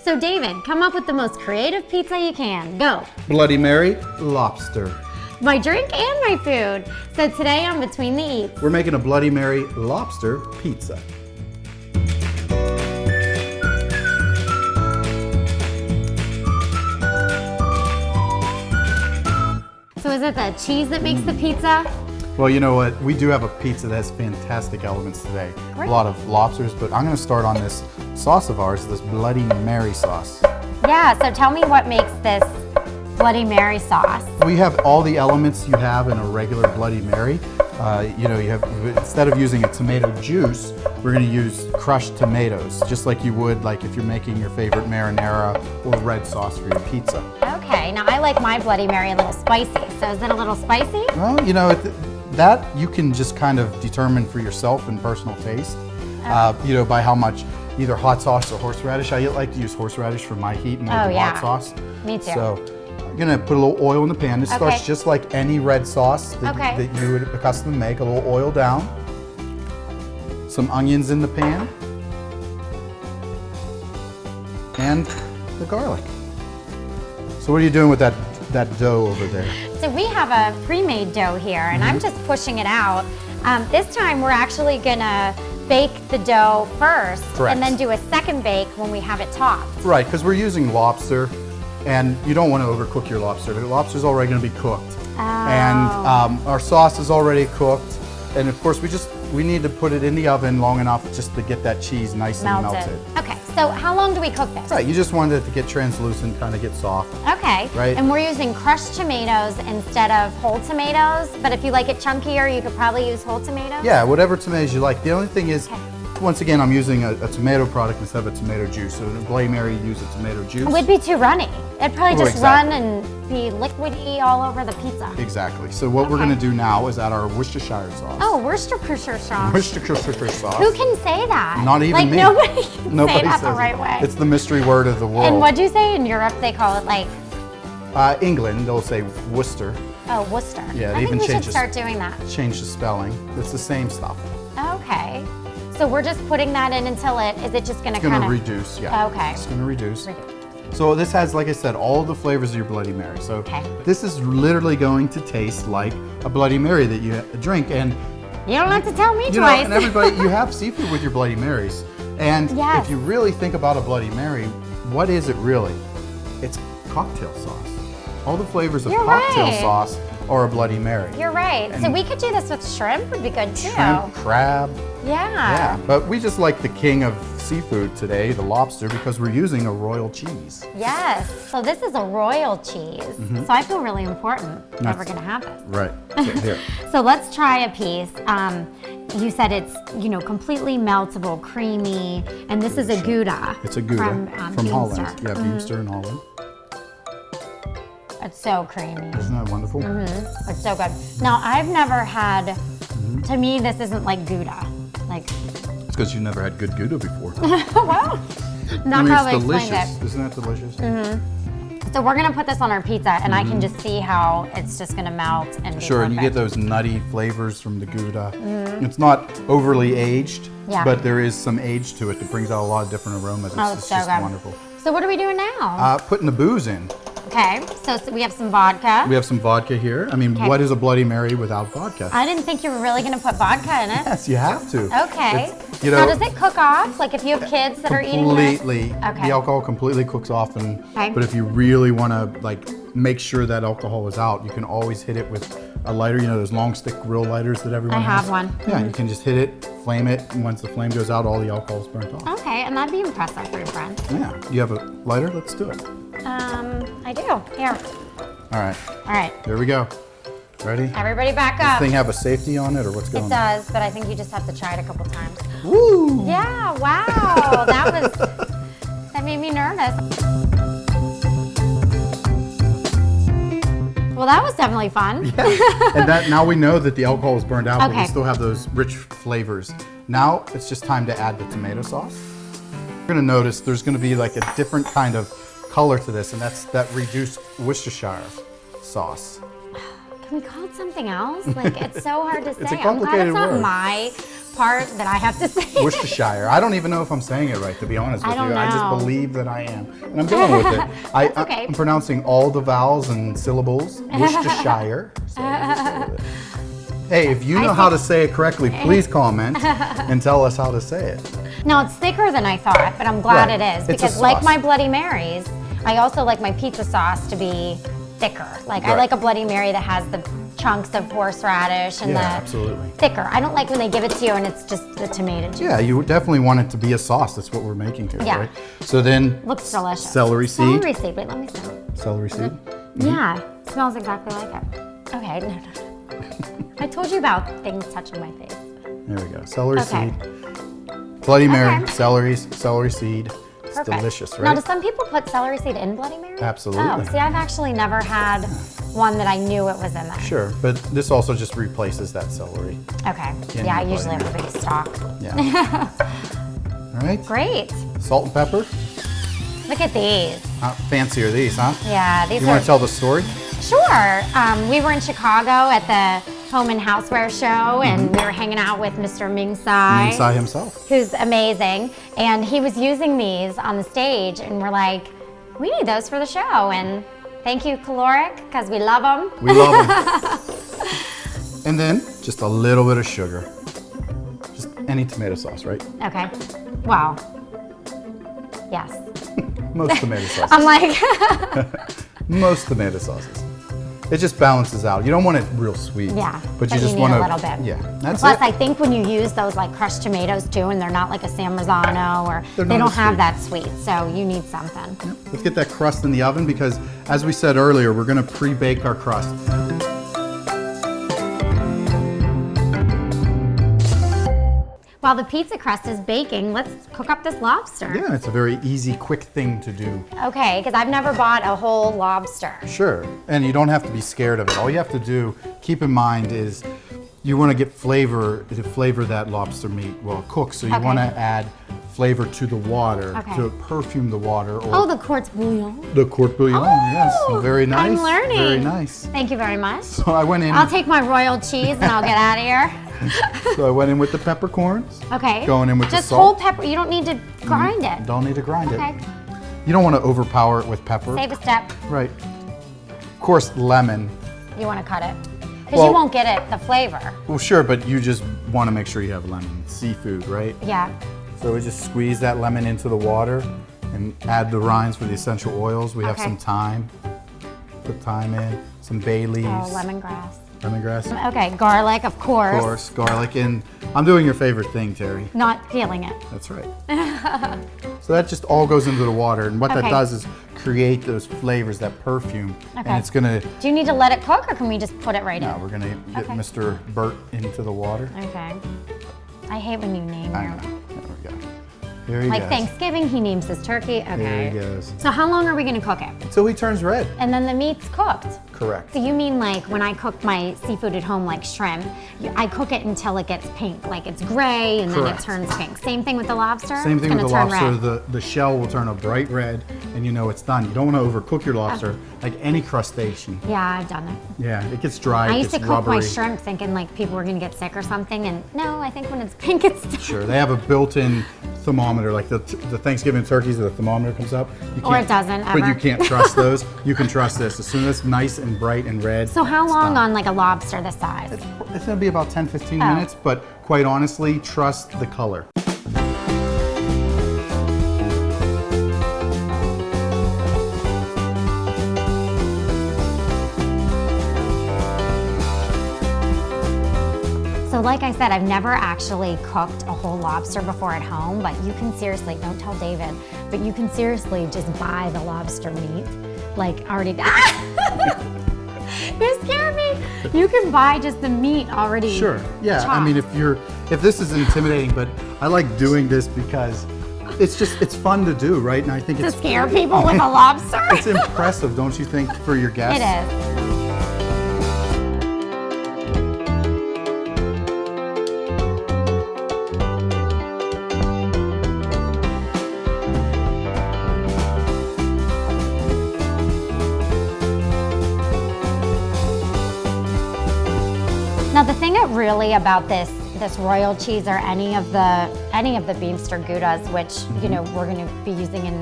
So David, come up with the most creative pizza you can. Go. Bloody Mary, lobster. My drink and my food. So today on Between the Eats. We're making a Bloody Mary lobster pizza. So is it the cheese that makes the pizza? Well, you know what? We do have a pizza that has fantastic elements today. Great. A lot of lobsters, but I'm going to start on this sauce of ours, this Bloody Mary sauce. Yeah, so tell me what makes this Bloody Mary sauce. We have all the elements you have in a regular Bloody Mary. You have, instead of using a tomato juice, we're going to use crushed tomatoes, just like you would like if you're making your favorite marinara or red sauce for your pizza. Okay, now I like my Bloody Mary a little spicy. So is it a little spicy? Well, that you can just kind of determine for yourself and personal taste, by how much either hot sauce or horseradish. I like to use horseradish for my heat more than hot sauce. Me too. So I'm gonna put a little oil in the pan. This starts just like any red sauce that you would accustomed to make. A little oil down, some onions in the pan, and the garlic. So what are you doing with that dough over there? So we have a pre-made dough here, and I'm just pushing it out. This time we're actually gonna bake the dough first, and then do a second bake when we have it topped. Right, because we're using lobster, and you don't want to overcook your lobster. The lobster's already going to be cooked, and our sauce is already cooked, and of course we need to put it in the oven long enough just to get that cheese nice and melted. Okay, so how long do we cook this? Right, you just wanted it to get translucent, kind of get soft. Okay, right. And we're using crushed tomatoes instead of whole tomatoes, but if you like it chunkier, you could probably use whole tomatoes? Yeah, whatever tomatoes you like. The only thing is, once again, I'm using a tomato product instead of a tomato juice. So in Bloody Mary, you use a tomato juice. It would be too runny. It'd probably just run and be liquidy all over the pizza. Exactly. So what we're going to do now is add our Worcestershire sauce. Oh, Worcestershire sauce. Worcestershire sauce. Who can say that? Not even me. Nobody can say that the right way. It's the mystery word of the world. And what'd you say in Europe? They call it like? England, they'll say Worcester. Oh, Worcester. Yeah, I think we should start doing that. Change the spelling. It's the same stuff. Okay. So we're just putting that in until is it just going to kind of? It's going to reduce, yeah. Okay. It's going to reduce. So this has, like I said, all the flavors of your Bloody Mary. So this is literally going to taste like a Bloody Mary that you drink. And you don't have to tell me twice. And everybody, you have seafood with your Bloody Marys. And if you really think about a Bloody Mary, what is it really? It's cocktail sauce. All the flavors of cocktail sauce are a Bloody Mary. You're right. And so we could do this with shrimp, would be good too. Shrimp, crab. Yeah. But we just like the king of seafood today, the lobster, because we're using a royal cheese. Yes. So this is a royal cheese. So I feel really important that we're going to have it. Right. Okay, here. So let's try a piece. You said it's, completely meltable, creamy, and this is a Gouda. It's a Gouda from Holland. Yeah, Lobster in Holland. It's so creamy. Isn't that wonderful? It's so good. Now, I've never had, to me, this isn't like Gouda. It's because you've never had good Gouda before. Well, not how they explained it. Isn't that delicious? So we're gonna put this on our pizza, and I can just see how it's just gonna melt and be Sure, and you get those nutty flavors from the Gouda. It's not overly aged, but there is some age to it that brings out a lot of different aromas. It's so just good. wonderful. So what are we doing now? Putting the booze in. Okay, so we have some vodka. We have some vodka here. I mean, what is a Bloody Mary without vodka? I didn't think you were really going to put vodka in it. Yes, you have to. Okay. Now, does it cook off? Like if you have kids that are eating this? Completely. Okay. The alcohol completely cooks off. But if you really want to make sure that alcohol is out, you can always hit it with a lighter. Those long stick grill lighters that everyone has. I have one. Yeah, you can just hit it, flame it, and once the flame goes out, all the alcohol is burnt off. Okay, and that'd be impressive for your friend. Yeah. You have a lighter? Let's do it. I do. Here. All right. All right. Here we go. Ready? Everybody back up. Does this thing have a safety on it, or what's going on? It does, but I think you just have to try it a couple times. Woo! Yeah, wow. That made me nervous. Well, that was definitely fun. Yeah. And now we know that the alcohol is burned out, but we still have those rich flavors. Now it's just time to add the tomato sauce. You're gonna notice there's gonna be like a different kind of color to this, and that's that reduced Worcestershire sauce. Can we call it something else? Like, it's so hard to say. It's a I'm glad complicated it's not word. my part that I have to say? Worcestershire. I don't even know if I'm saying it right, to be honest with you. don't I just know. believe that I am. And I'm going with it. Okay. I'm pronouncing all the vowels and syllables. Worcestershire. So just go with it. Hey, if you know how to say it correctly, please comment and tell us how to say it. No, it's thicker than I thought, but I'm glad Right. it is. It's a Because like sauce. my Bloody Marys, I also like my pizza sauce to be thicker. Like I Right. like a Bloody Mary that has the chunks of horseradish and Yeah, the absolutely. thicker. I don't like when they give it to you and it's just the tomato juice. Yeah, you definitely want it to be a sauce. That's what we're making here, Yeah. right? So then, Looks delicious. Celery seed. Celery seed. Wait, let me smell. Celery seed. Yeah, smells exactly like it. Okay, no. I told you about things touching my face. There we go. Celery Okay. seed. Bloody Mary, Okay. celery seed. It's Perfect. delicious, Now, right? do some people put celery seed in Bloody Mary? Absolutely. Oh, see, I've actually never had one that I knew it was in there. Sure, but this also just replaces that celery. Okay. In Yeah, I the usually Bloody have a big stock. Yeah. All right. Great. Salt and pepper. Look at these. Fancy are these, huh? Yeah, these You are. want to tell the story? Sure. We were in Chicago at the Home and Houseware show, and Mm-hmm. we were hanging out with Mr. Ming Tsai. Inside himself. Who's amazing. And he was using these on the stage, and we're like, we need those for the show. And thank you, Caloric, because we love them. We love them. And then just a little bit of sugar. Just any tomato sauce, right? Okay. Wow. Yes. Most tomato sauces. I'm like, Most tomato sauces. It just balances out. You don't want it real sweet. yeah. But you just need want a little bit. Yeah, that's Plus, it. I think when you use those like crushed tomatoes too, and they're not like a San Marzano, or They're they not don't as have sweet. that sweet, so you need something. Let's get that crust in the oven because, as we said earlier, we're gonna pre-bake our crust. While the pizza crust is baking, let's cook up this lobster. Yeah, it's a very easy, quick thing to do. Okay, because I've never bought a whole lobster. Sure, and you don't have to be scared of it. All you have to do, keep in mind, is you want to get flavor to flavor that lobster meat while it cooks. So you Okay. want to add flavor to the water Okay. to perfume the water. Or Oh, the quartz bouillon. the court bouillon. Yes, very nice. I'm learning. Very nice. Thank you very much. So I went in. I'll take my royal cheese and I'll get out of here. So I went in with the peppercorns. Okay. Going in with just the salt. whole pepper. You don't need to grind it. Don't need to grind Okay. it. You don't want to overpower it with pepper. Save a step. Right. Of course, lemon. You want to cut it because Well- you won't get it the flavor. Well, sure, but you just want to make sure you have lemon. Seafood, right? Yeah. So we just squeeze that lemon into the water and add the rinds for the essential oils. We have Okay. some thyme. Put thyme in. Some bay leaves. Oh, lemongrass. Lemongrass. Okay, garlic, of course. Of course, garlic. And I'm doing your favorite thing, Terry. Not feeling it. That's right. So that just all goes into the water. And what that Okay. does is create those flavors, that perfume. Okay. And it's going to, Do you need to let it cook, or can we just put it right no, in? we're going to get Okay. Mr. Burt into the water. Okay. I hate when you name I your. know. There we go. Here he Like goes. Thanksgiving, he names his turkey. Here Okay. he goes. So how long are we gonna cook it? Until he turns red. And then the meat's cooked. Correct. So you mean like when I cook my seafood at home, like shrimp, I cook it until it gets pink, like it's gray and then Correct. it turns pink. Same thing with the lobster? Same It's thing with the gonna turn lobster. red. The shell will turn a bright red, and you know it's done. You don't want to overcook your lobster, like any crustacean. Yeah, I've done it. Yeah, it gets dry. I it used to gets cook my rubbery. shrimp thinking like people were gonna get sick or something, and no, I think when it's pink, it's done. Sure, they have a built-in thermometer, like the Thanksgiving turkeys, the thermometer comes up. You Or it can't- doesn't, But you ever. can't trust those. You can trust this. As soon as it's nice and bright and red. So how it's long done. on like a lobster this size? It's gonna be about 10, 15 Oh. minutes, but quite honestly, trust the color. So like I said, I've never actually cooked a whole lobster before at home, but you can seriously, don't tell David, but you can seriously just buy the lobster meat, like already, you scared me. You can buy just the meat already Sure. Yeah. I chopped. mean, if this is intimidating, but I like doing this because it's fun to do, right? And I think to it's scare people with a lobster. it's impressive, don't you think, for your guests? It is. Now the thing that really about this this royal cheese or any of the Beemster Goudas, which you know we're going to be using in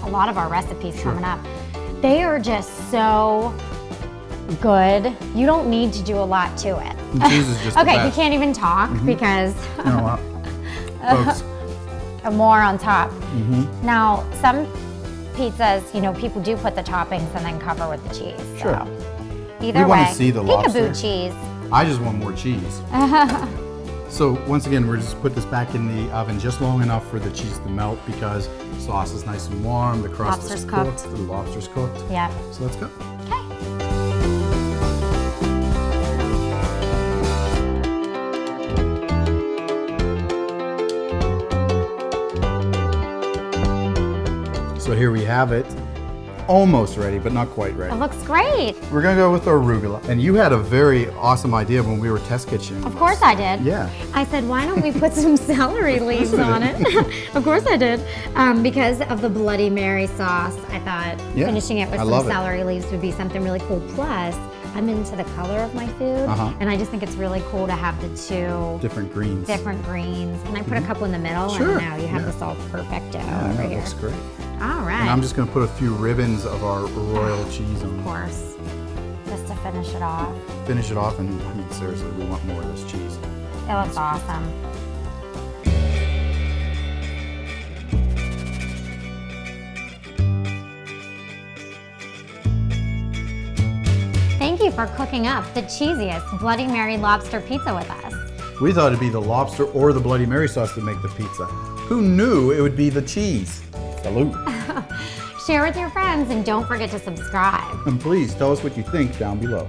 a lot of our recipes coming up. They are just so good. You don't need to do a lot to it. The cheese is just okay. You can't even talk because you know what, folks. More on top. Now some pizzas, you know, people do put the toppings and then cover with the cheese. Sure. So either way, want to see the lobster. Peekaboo cheese. I just want more cheese. So once again, we're just put this back in the oven just long enough for the cheese to melt because the sauce is nice and warm, the crust is cooked, the lobster's cooked. Yeah. So let's go. Okay. So here we have it. Almost ready, but not quite ready. It looks great. We're gonna go with arugula. And you had a very awesome idea when we were test kitchening. Of course I did. Yeah. I said, why don't we put some celery leaves on it? Of course I did. Because of the Bloody Mary sauce, I thought finishing it with some celery leaves would be something really cool. Plus, I'm into the color of my food, and I just think it's really cool to have the two different greens. And I put a couple in the middle, and now you have this all perfecto over here. Looks great. All right. And I'm just gonna put a few ribbons of our royal cheese on. Of course, just to finish it off. Finish it off, and I mean, seriously, we want more of this cheese. It looks awesome. Thank you for cooking up the cheesiest Bloody Mary lobster pizza with us. We thought it'd be the lobster or the Bloody Mary sauce to make the pizza. Who knew it would be the cheese? Salute. Share with your friends and don't forget to subscribe. And please tell us what you think down below.